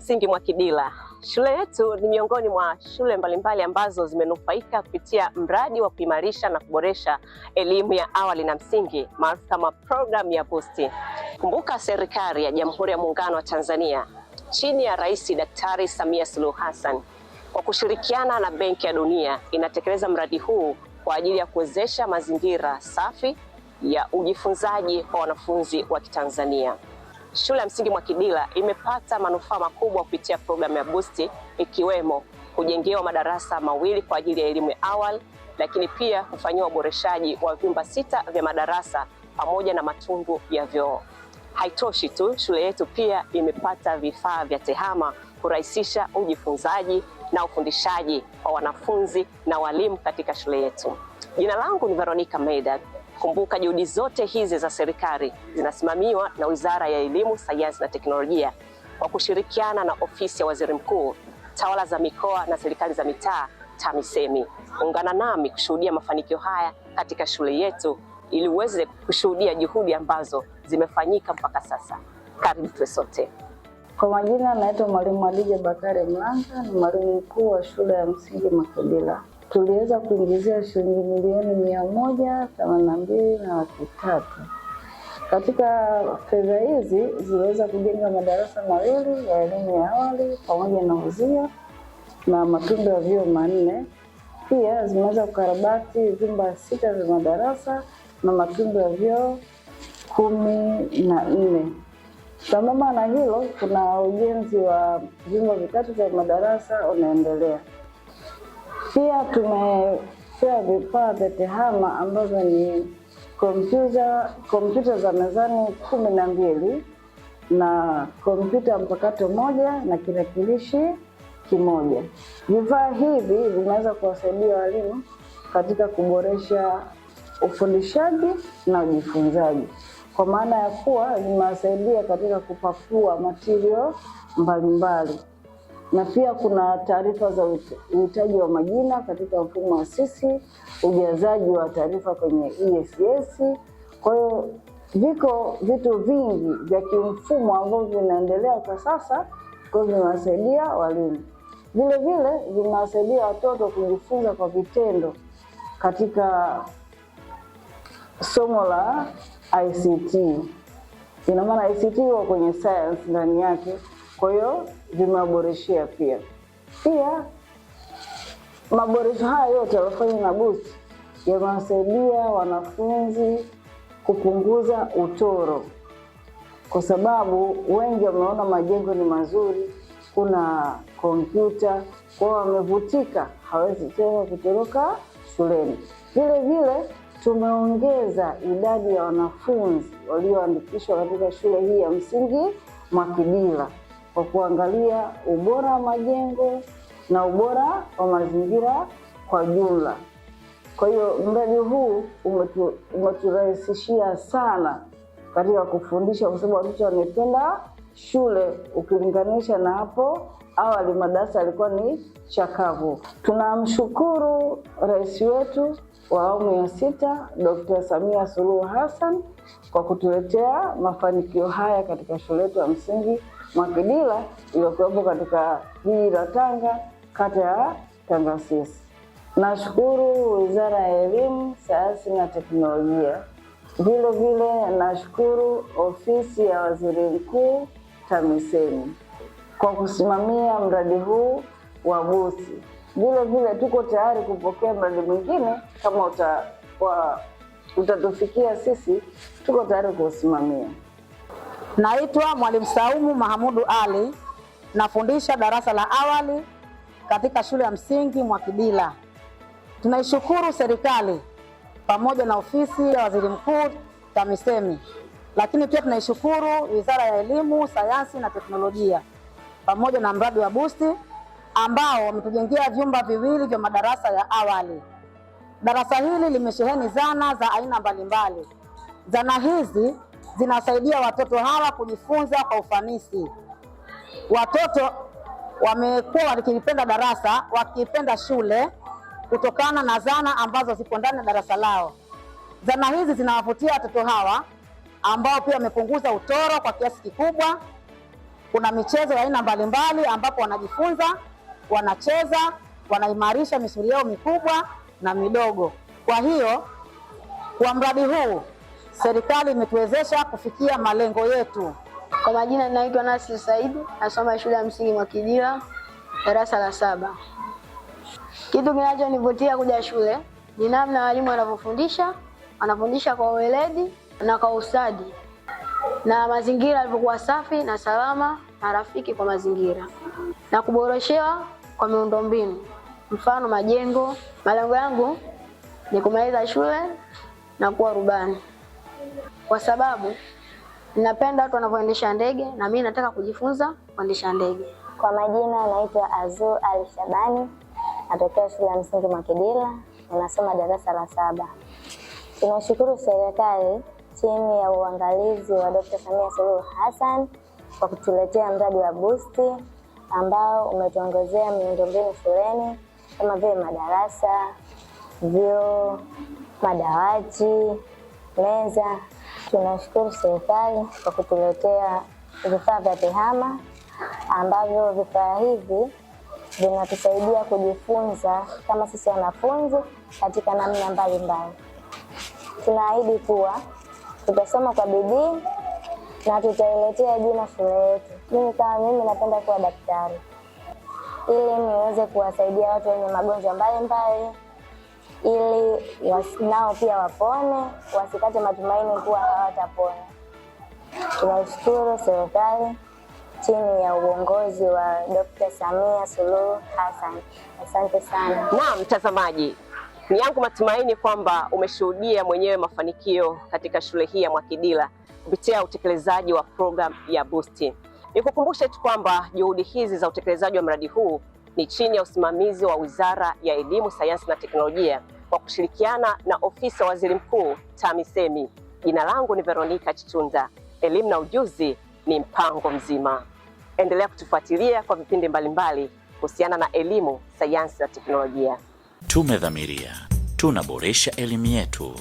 Msingi Mwakidila. Shule yetu ni miongoni mwa shule mbalimbali ambazo zimenufaika kupitia mradi wa kuimarisha na kuboresha elimu ya awali na msingi maarufu kama program ya BOOST. Kumbuka, serikali ya Jamhuri ya Muungano wa Tanzania chini ya Rais Daktari Samia Suluhu Hassan kwa kushirikiana na Benki ya Dunia inatekeleza mradi huu kwa ajili ya kuwezesha mazingira safi ya ujifunzaji kwa wanafunzi wa Kitanzania. Shule ya Msingi Mwakidila imepata manufaa makubwa kupitia programu ya BOOST, ikiwemo kujengewa madarasa mawili kwa ajili ya elimu ya awali, lakini pia kufanyiwa uboreshaji wa vyumba 6 vya madarasa pamoja na matundu ya vyoo. Haitoshi tu, shule yetu pia imepata vifaa vya tehama kurahisisha ujifunzaji na ufundishaji kwa wanafunzi na walimu katika shule yetu. Jina langu ni Veronica Medad. Kumbuka, juhudi zote hizi za serikali zinasimamiwa na Wizara ya Elimu, Sayansi na Teknolojia kwa kushirikiana na Ofisi ya Waziri Mkuu, Tawala za Mikoa na Serikali za Mitaa, TAMISEMI. Ungana nami kushuhudia mafanikio haya katika shule yetu ili uweze kushuhudia juhudi ambazo zimefanyika mpaka sasa. Karibu tuwe sote. Kwa majina naitwa Mwalimu Adija Bakari Mlanga, ni mwalimu mkuu wa shule ya Msingi Mwakidila. Tuliweza kuingizia shilingi milioni 182,300. Katika fedha hizi ziliweza kujenga madarasa mawili ya elimu ya awali pamoja na uzio na matundu ya vyoo 4. Pia zimeweza kukarabati vyumba 6 vya madarasa na matundu ya vyoo 14. Sambamba na hilo, kuna ujenzi wa vyumba 3 vya madarasa unaendelea. Pia tumepewa vifaa vya tehama ambavyo ni kompyuta za mezani 12 na kompyuta mpakato 1 na kirakilishi 1. Vifaa hivi vinaweza kuwasaidia walimu katika kuboresha ufundishaji na ujifunzaji, kwa maana ya kuwa zinawasaidia katika kupakua material mbalimbali. Na pia kuna taarifa za uhitaji wa majina katika mfumo wa sisi, ujazaji wa taarifa kwenye ESS. Kwa hiyo viko vitu vingi vya kimfumo ambavyo vinaendelea kwa sasa, kwa hivyo vinawasaidia walimu. Vile vile vinawasaidia watoto kujifunza kwa vitendo katika somo la ICT. Ina maana ICT iko kwenye science ndani yake, kwa hiyo vimeboreshea pia. Pia maboresho haya yote yaliyofanywa na BOOST yanawasaidia wanafunzi kupunguza utoro, kwa sababu wengi wameona majengo ni mazuri, kuna kompyuta, kwa wamevutika, hawezi tena kutoroka shuleni. Vile vile tumeongeza idadi ya wanafunzi walioandikishwa katika shule hii ya Msingi Mwakidila kwa kuangalia ubora wa majengo na ubora wa mazingira kwa jumla. Kwa hiyo mradi huu umeturahisishia sana katika kufundisha, kwa sababu watoto wanapenda shule ukilinganisha na hapo awali madarasa yalikuwa ni chakavu. Tunamshukuru Rais wetu wa awamu ya 6 Dr. Samia Suluhu Hassan kwa kutuletea mafanikio haya katika shule yetu ya Msingi Mwakidila iliyokuwepo katika jiji la Tanga, kata ya Tangasisi. Nashukuru Wizara ya Elimu, Sayansi na Teknolojia. Vile vile nashukuru Ofisi ya Waziri Mkuu, TAMISEMI, kwa kusimamia mradi huu wa BOOST. Vile vile tuko tayari kupokea mradi mwingine kama utatufikia sisi, tuko tayari kusimamia. Naitwa Mwalimu Saumu Mahamudu Ali, nafundisha darasa la awali katika shule ya Msingi Mwakidila. Tunaishukuru serikali pamoja na Ofisi ya Waziri Mkuu, TAMISEMI, lakini pia tunaishukuru Wizara ya Elimu, Sayansi na Teknolojia pamoja na mradi wa BOOST ambao wametujengea vyumba viwili vya madarasa ya awali. Darasa hili limesheheni zana za aina mbalimbali. Zana hizi zinasaidia watoto hawa kujifunza kwa ufanisi. Watoto wamekuwa wakipenda darasa, wakipenda shule kutokana na zana ambazo zipo ndani ya darasa lao. Zana hizi zinawavutia watoto hawa ambao pia wamepunguza utoro kwa kiasi kikubwa. Kuna michezo ya aina mbalimbali ambapo wanajifunza, wanacheza, wanaimarisha misuli yao mikubwa na midogo. Kwa hiyo kwa mradi huu serikali imetuwezesha kufikia malengo yetu. Kwa majina ninaitwa Nasir Said, nasoma shule ya msingi Mwakidila, darasa la 7. Kitu kinachonivutia kuja shule ni namna walimu wanavyofundisha, wanafundisha kwa weledi na kwa ustadi, na mazingira yalivyokuwa safi na salama na rafiki kwa mazingira, na kuboreshewa kwa miundombinu, mfano majengo. Malengo yangu ni kumaliza shule na kuwa rubani, kwa sababu ninapenda watu wanavyoendesha ndege na mimi nataka kujifunza kuendesha ndege. Kwa majina naitwa Azur Ali Shabani, natokea shule ya msingi Mwakidila, ninasoma darasa la 7. Tunashukuru serikali chini ya uangalizi wa Dr. Samia Suluhu Hassan kwa kutuletea mradi wa Boost ambao umetuongezea miundombinu shuleni kama vile madarasa, vyoo, madawati, meza. Tunashukuru serikali kwa kutuletea vifaa vya TEHAMA ambavyo vifaa hivi vinatusaidia kujifunza kama sisi wanafunzi katika namna mbalimbali. Tunaahidi kuwa tutasoma kwa bidii na tutailetea jina shule yetu. Mimi napenda kuwa daktari ili niweze kuwasaidia watu wenye magonjwa mbalimbali ili nao pia wapone, wasikate matumaini kuwa hawatapona. Tunashukuru serikali chini ya uongozi wa Dr. Samia Suluhu Hassan. Asante sana. Naam, mtazamaji, ni yangu matumaini kwamba umeshuhudia mwenyewe mafanikio katika shule hii ya Mwakidila kupitia utekelezaji wa program ya Boost. Nikukumbushe tu kwamba juhudi hizi za utekelezaji wa mradi huu ni chini ya usimamizi wa Wizara ya Elimu, Sayansi na Teknolojia kwa kushirikiana na Ofisi ya Waziri Mkuu TAMISEMI. Jina langu ni Veronica Chichunda. Elimu na ujuzi ni mpango mzima. Endelea kutufuatilia kwa vipindi mbalimbali kuhusiana na elimu, sayansi na teknolojia. Tumedhamiria tunaboresha elimu yetu.